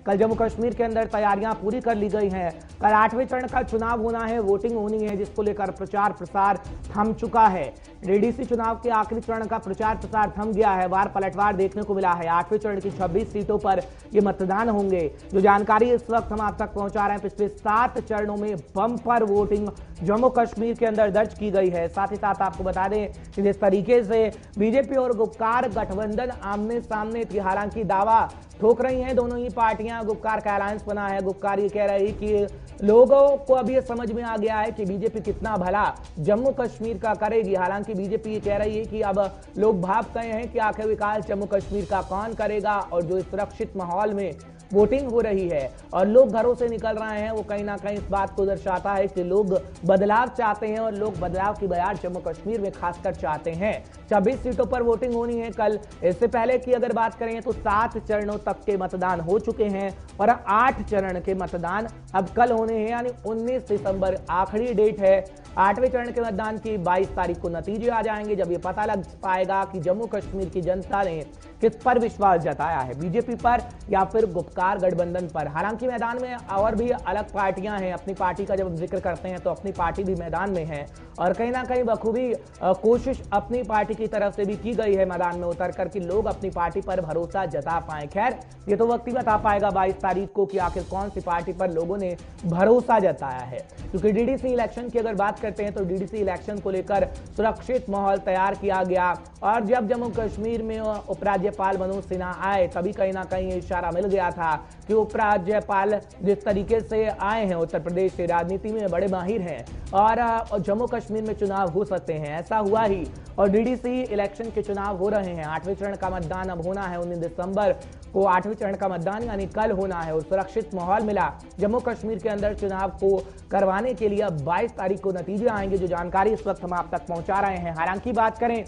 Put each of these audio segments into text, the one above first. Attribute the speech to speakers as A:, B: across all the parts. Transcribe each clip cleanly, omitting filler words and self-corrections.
A: कल जम्मू कश्मीर के अंदर तैयारियां पूरी कर ली गई हैं। कल 8वें चरण का चुनाव होना है, वोटिंग होनी है, जिसको लेकर प्रचार प्रसार थम चुका है। डीडीसी चुनाव के आखिरी चरण का प्रचार प्रसार थम गया है, वार पलटवार देखने को मिला है। 8वें चरण की 26 सीटों पर ये मतदान होंगे। जो जानकारी इस वक्त हम आप तक पहुंचा रहे हैं, पिछले 7 चरणों में बम्पर वोटिंग जम्मू कश्मीर के अंदर दर्ज की गई है। साथ ही साथ आपको बता दें कि जिस तरीके से बीजेपी और गुपकार गठबंधन आमने सामने थी, हालांकि दावा ठोक रही हैं दोनों ही पार्टियां। गुपकार का अलायंस बना है। गुपकार ये कह रही कि लोगों को अब ये समझ में आ गया है कि बीजेपी कितना भला जम्मू कश्मीर का करेगी। हालांकि बीजेपी ये कह रही है कि अब लोग भाप गए हैं कि आखिर विकास जम्मू कश्मीर का कौन करेगा। और जो सुरक्षित माहौल में वोटिंग हो रही है और लोग घरों से निकल रहे हैं, वो कहीं ना कहीं इस बात को दर्शाता है कि लोग बदलाव चाहते हैं और लोग बदलाव की बयार जम्मू कश्मीर में खासकर चाहते हैं। 26 सीटों पर वोटिंग होनी है कल। इससे पहले की अगर बात करें तो 7 चरणों तक के मतदान हो चुके हैं और 8 चरण के मतदान अब कल होने हैं, यानी 19 दिसंबर आखिरी डेट है। 8वें चरण के मतदान की 22 तारीख को नतीजे आ जाएंगे, जब ये पता लग पाएगा कि जम्मू कश्मीर की जनता ने किस पर विश्वास जताया है, बीजेपी पर या फिर गुपकार गठबंधन पर। हालांकि मैदान में और भी अलग पार्टियां हैं। अपनी पार्टी का जब जिक्र करते हैं तो अपनी पार्टी भी मैदान में है और कहीं ना कहीं बखूबी कोशिश अपनी पार्टी की तरफ से भी की गई है मैदान में उतर कर कि लोग अपनी पार्टी पर भरोसा जता पाए। खैर, ये तो वक्त ही बता पाएगा 22 तारीख को कि आखिर कौन सी पार्टी पर लोगों ने भरोसा जताया है। क्योंकि डीडीसी इलेक्शन की अगर बात करते हैं तो डीडीसी इलेक्शन को लेकर सुरक्षित माहौल तैयार किया गया और जब जम्मू कश्मीर में उपराज्यपाल मनोज सिन्हा आए तभी कहीं ना कहीं इशारा मिल गया था कि उपराज्यपाल जिस तरीके से आए हैं उत्तर प्रदेश से, राजनीति में बड़े माहिर हैं और जम्मू कश्मीर में चुनाव हो सकते हैं। ऐसा हुआ ही और डीडीसी इलेक्शन के चुनाव हो रहे हैं। 8वें चरण का मतदान अब होना है 19 दिसंबर को। 8वें चरण का मतदान यानी कल होना है और सुरक्षित माहौल मिला जम्मू कश्मीर के अंदर चुनाव को करवाने के लिए। अब 22 तारीख को नतीजे आएंगे, जो जानकारी इस वक्त हम आप तक पहुंचा रहे हैं। हालांकि बात करें,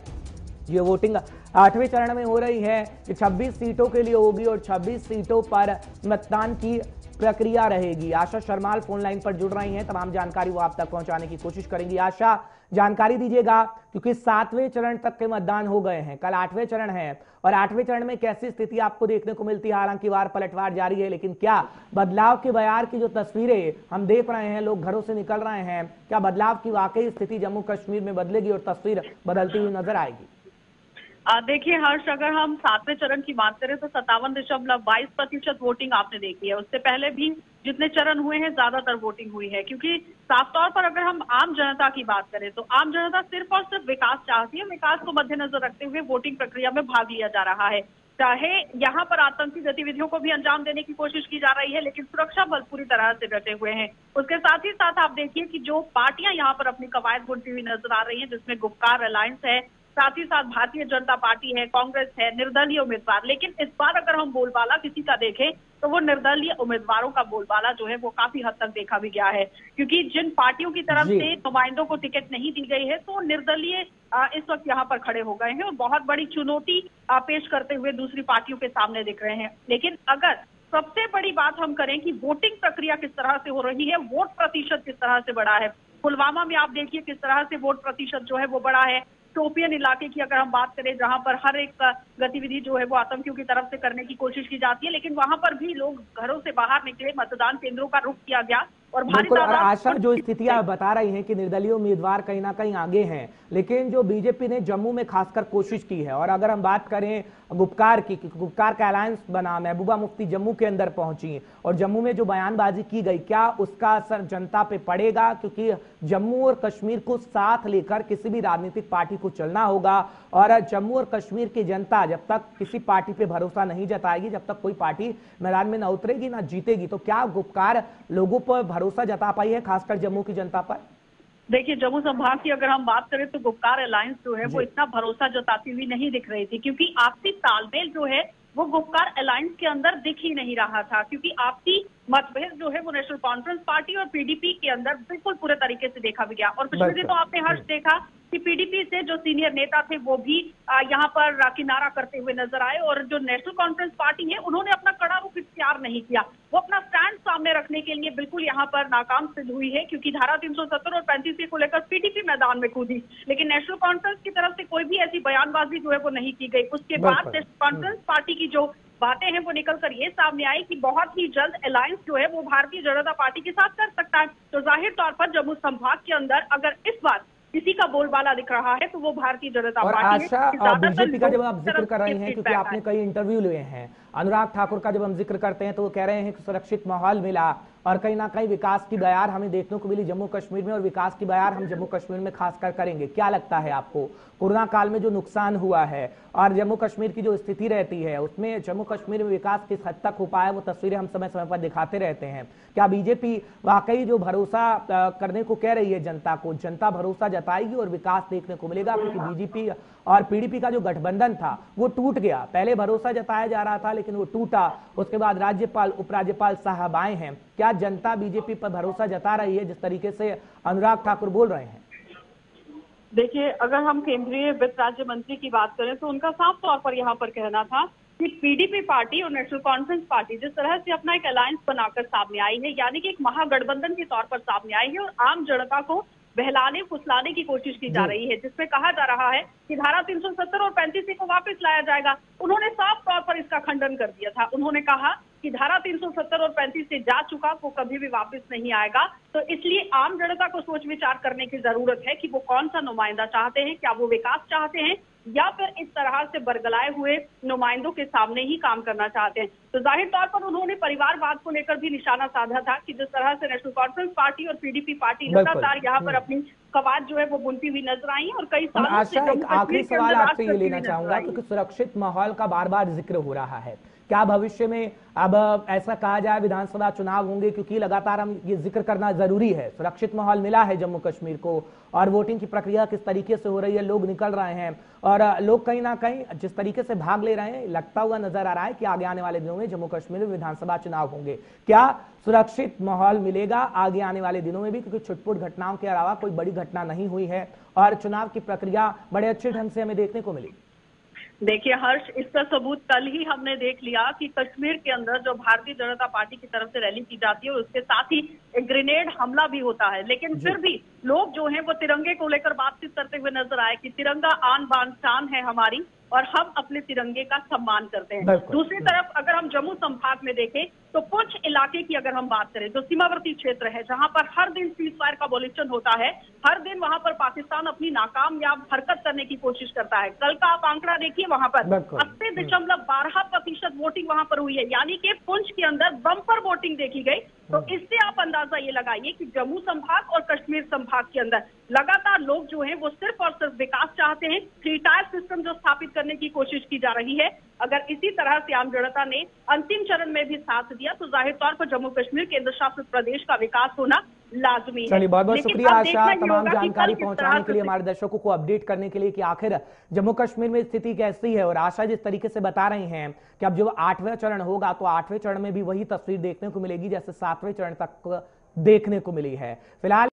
A: ये वोटिंग 8वें चरण में हो रही है कि 26 सीटों के लिए होगी और 26 सीटों पर मतदान की प्रक्रिया रहेगी। आशा शर्माल फोन लाइन पर जुड़ रही हैं, तमाम जानकारी वो आप तक पहुंचाने की कोशिश करेंगी। आशा, जानकारी दीजिएगा, क्योंकि 7वें चरण तक के मतदान हो गए हैं, कल 8वें चरण है और 8वें चरण में कैसी स्थिति आपको देखने को मिलती है। हालांकि वार पलटवार जारी है, लेकिन क्या बदलाव के बयार की जो तस्वीरें हम देख रहे हैं, लोग घरों से निकल रहे हैं, क्या बदलाव की वाकई स्थिति जम्मू कश्मीर में बदलेगी और तस्वीर बदलती हुई नजर आएगी?
B: देखिए हर्ष, अगर हम 7वें चरण की बात करें तो 57.22% वोटिंग आपने देखी है। उससे पहले भी जितने चरण हुए हैं ज्यादातर वोटिंग हुई है, क्योंकि साफ तौर पर अगर हम आम जनता की बात करें तो आम जनता सिर्फ और सिर्फ विकास चाहती है। विकास को मद्देनजर रखते हुए वोटिंग प्रक्रिया में भाग लिया जा रहा है। चाहे यहाँ पर आतंकी गतिविधियों को भी अंजाम देने की कोशिश की जा रही है, लेकिन सुरक्षा बल पूरी तरह से डटे हुए हैं। उसके साथ ही साथ आप देखिए कि जो पार्टियां यहाँ पर अपनी कवायद बुनती हुई नजर आ रही हैं, जिसमें गुपकार अलायंस है, साथ ही साथ भारतीय जनता पार्टी है, कांग्रेस है, निर्दलीय उम्मीदवार। लेकिन इस बार अगर हम बोलबाला किसी का देखें तो वो निर्दलीय उम्मीदवारों का बोलबाला जो है वो काफी हद तक देखा भी गया है, क्योंकि जिन पार्टियों की तरफ से नुमाइंदों को टिकट नहीं दी गई है तो निर्दलीय इस वक्त यहाँ पर खड़े हो गए हैं और बहुत बड़ी चुनौती पेश करते हुए दूसरी पार्टियों के सामने दिख रहे हैं। लेकिन अगर सबसे बड़ी बात हम करें कि वोटिंग प्रक्रिया किस तरह से हो रही है, वोट प्रतिशत किस तरह से बढ़ा है। पुलवामा में आप देखिए किस तरह से वोट प्रतिशत जो है वो बढ़ा है। शोपियान इलाके की अगर हम बात करें, जहां पर हर एक गतिविधि जो है वो आतंकियों की तरफ से करने की कोशिश की जाती है, लेकिन वहां पर भी लोग घरों से बाहर निकले, मतदान केंद्रों का रुख किया गया और भारी तादाद।
A: आशा, जो स्थितियां बता रही हैं कि निर्दलीय उम्मीदवार कहीं ना कहीं आगे हैं, लेकिन जो बीजेपी ने जम्मू में खासकर कोशिश की है, और अगर हम बात करें गुपकार की, गुपकार का अलायंस बना, महबूबा मुफ्ती जम्मू के अंदर पहुंची और जम्मू में जो बयानबाजी की गई, क्या उसका असर जनता पे पड़ेगा? क्योंकि जम्मू और कश्मीर को साथ लेकर किसी भी राजनीतिक पार्टी को चलना होगा और जम्मू और कश्मीर की जनता जब तक किसी पार्टी पे भरोसा नहीं जताएगी, जब तक कोई पार्टी मैदान में न उतरेगी ना जीतेगी। तो क्या गुपकार लोगों पर भरोसा जता पाई है, खासकर जम्मू की जनता पर?
B: देखिए, जम्मू संभाग की अगर हम बात करें तो गुपकार अलायंस जो है वो इतना भरोसा जताती हुई नहीं दिख रही थी, क्योंकि आपसी तालमेल जो है वो गुपकार अलायंस के अंदर दिख ही नहीं रहा था। क्योंकि आपसी मतभेद जो है वो नेशनल कॉन्फ्रेंस पार्टी और पीडीपी के अंदर बिल्कुल पूरे तरीके से देखा भी गया। और पिछले दिन तो आपने हर्ष देखा कि पीडीपी से जो सीनियर नेता थे वो भी यहाँ पर किनारा करते हुए नजर आए और जो नेशनल कॉन्फ्रेंस पार्टी है उन्होंने अपना कड़ा रुख इख्तियार नहीं किया। वो अपना स्टैंड सामने रखने के लिए बिल्कुल यहाँ पर नाकाम सिद्ध हुई है, क्योंकि धारा 370 और 35 को लेकर पीडीपी मैदान में कूदी, लेकिन नेशनल कॉन्फ्रेंस की तरफ से कोई भी ऐसी बयानबाजी जो है वो नहीं की गई। उसके बाद नेशनल कॉन्फ्रेंस पार्टी की जो बातें हैं वो निकलकर ये सामने आई कि बहुत ही जल्द अलायंस जो है वो भारतीय जनता पार्टी के साथ कर सकता है। तो जाहिर तौर पर जम्मू संभाग के अंदर अगर इस बार किसी का बोलबाला दिख रहा है तो वो भारतीय जनता
A: और
B: पार्टी
A: आशा, बीजेपी का जब आप जिक्र कर रही हैं, क्योंकि आपने कई इंटरव्यू लिए हैं, अनुराग ठाकुर का जब हम जिक्र करते हैं तो वो कह रहे हैं कि सुरक्षित माहौल मिला और कहीं ना कहीं विकास की बयार हमें देखने को मिली जम्मू कश्मीर में, और विकास की बयार हम जम्मू कश्मीर में खासकर करेंगे। क्या लगता है आपको, कोरोना काल में जो नुकसान हुआ है और जम्मू कश्मीर की जो स्थिति रहती है उसमें जम्मू कश्मीर में विकास किस हद तक हो पाया, वो तस्वीरें हम समय समय पर दिखाते रहते हैं। क्या बीजेपी वाकई जो भरोसा करने को कह रही है जनता को, जनता भरोसा जताएगी और विकास देखने को मिलेगा? क्योंकि बीजेपी और पीडीपी का जो गठबंधन था वो टूट गया, पहले भरोसा जताया जा रहा था लेकिन वो टूटा, उसके बाद राज्यपाल उपराज्यपाल साहब आए हैं। क्या जनता बीजेपी पर भरोसा जता रही है जिस तरीके से अनुराग ठाकुर बोल रहे हैं?
B: देखिए, अगर हम केंद्रीय वित्त राज्य मंत्री की बात करें तो उनका साफ तौर पर यहाँ पर कहना था कि पीडीपी पार्टी और नेशनल कॉन्फ्रेंस पार्टी जिस तरह से अपना एक अलायंस बनाकर सामने आई है, यानी कि एक महागठबंधन के तौर पर सामने आई है और आम जनता को बहलाने फुसलाने की कोशिश की जा रही है, जिसमें कहा जा रहा है कि धारा 370 और 35 को वापस लाया जाएगा। उन्होंने साफ तौर पर इसका खंडन कर दिया था। उन्होंने कहा कि धारा 370 और 35 से जा चुका वो कभी भी वापस नहीं आएगा। तो इसलिए आम जनता को सोच विचार करने की जरूरत है कि वो कौन सा नुमाइंदा चाहते हैं, क्या वो विकास चाहते हैं या फिर इस तरह से बरगलाए हुए नुमाइंदों के सामने ही काम करना चाहते हैं। तो जाहिर तौर पर उन्होंने परिवारवाद को लेकर भी निशाना साधा था कि जिस तरह से नेशनल कॉन्फ्रेंस पार्टी और पीडीपी पार्टी लगातार यहाँ पर अपनी कवायद जो है वो बुनती हुई नजर आई और कई सालों से
A: एक आखिरी सवाल आपसे ये लेना चाहूंगा, क्योंकि सुरक्षित माहौल का बार बार जिक्र हो रहा है, क्या भविष्य में अब ऐसा कहा जाए विधानसभा चुनाव होंगे, क्योंकि लगातार हम ये जिक्र करना जरूरी है, सुरक्षित माहौल मिला है जम्मू कश्मीर को और वोटिंग की प्रक्रिया किस तरीके से हो रही है, लोग निकल रहे हैं और लोग कहीं ना कहीं जिस तरीके से भाग ले रहे हैं, लगता हुआ नजर आ रहा है कि आगे आने वाले दिनों में जम्मू कश्मीर में विधानसभा चुनाव होंगे। क्या सुरक्षित माहौल मिलेगा आगे आने वाले दिनों में भी, क्योंकि छुटपुट घटनाओं के अलावा कोई बड़ी घटना नहीं हुई है और चुनाव की प्रक्रिया बड़े अच्छे ढंग से हमें देखने को मिली?
B: देखिए हर्ष, इसका सबूत कल ही हमने देख लिया कि कश्मीर के अंदर जो भारतीय जनता पार्टी की तरफ से रैली की जाती है उसके साथ ही एक ग्रेनेड हमला भी होता है, लेकिन फिर भी लोग जो हैं वो तिरंगे को लेकर बातचीत करते हुए नजर आए कि तिरंगा आन बान शान है हमारी और हम अपने तिरंगे का सम्मान करते हैं। दूसरी तरफ अगर हम जम्मू संभाग में देखें तो पुंछ इलाके की अगर हम बात करें तो सीमावर्ती क्षेत्र है जहां पर हर दिन सीज फायर का वॉल्यूशन होता है, हर दिन वहां पर पाकिस्तान अपनी नाकामयाब हरकत करने की कोशिश करता है। कल का आप आंकड़ा देखिए, वहां पर 80.12% वोटिंग वहां पर हुई है, यानी कि पुंछ के अंदर बम्पर वोटिंग देखी गई। तो इससे आप अंदाजा ये लगाइए कि जम्मू संभाग और कश्मीर संभाग के अंदर लगातार लोग जो हैं वो सिर्फ और सिर्फ विकास चाहते हैं। 3 टायर सिस्टम जो स्थापित करने की कोशिश की जा रही है, अगर इसी तरह से आम जनता ने अंतिम चरण में भी साथ दिया तो जाहिर तौर पर जम्मू कश्मीर केंद्र शासित प्रदेश का विकास होना लाजमी है।
A: चलिए, बहुत बहुत शुक्रिया आशा, तमाम जानकारी पहुंचाने के लिए, हमारे दर्शकों को अपडेट करने के लिए कि आखिर जम्मू कश्मीर में स्थिति कैसी है। और आशा जिस तरीके से बता रही हैं कि अब जो 8वां चरण होगा तो 8वें चरण में भी वही तस्वीर देखने को मिलेगी जैसे 7वें चरण तक देखने को मिली है। फिलहाल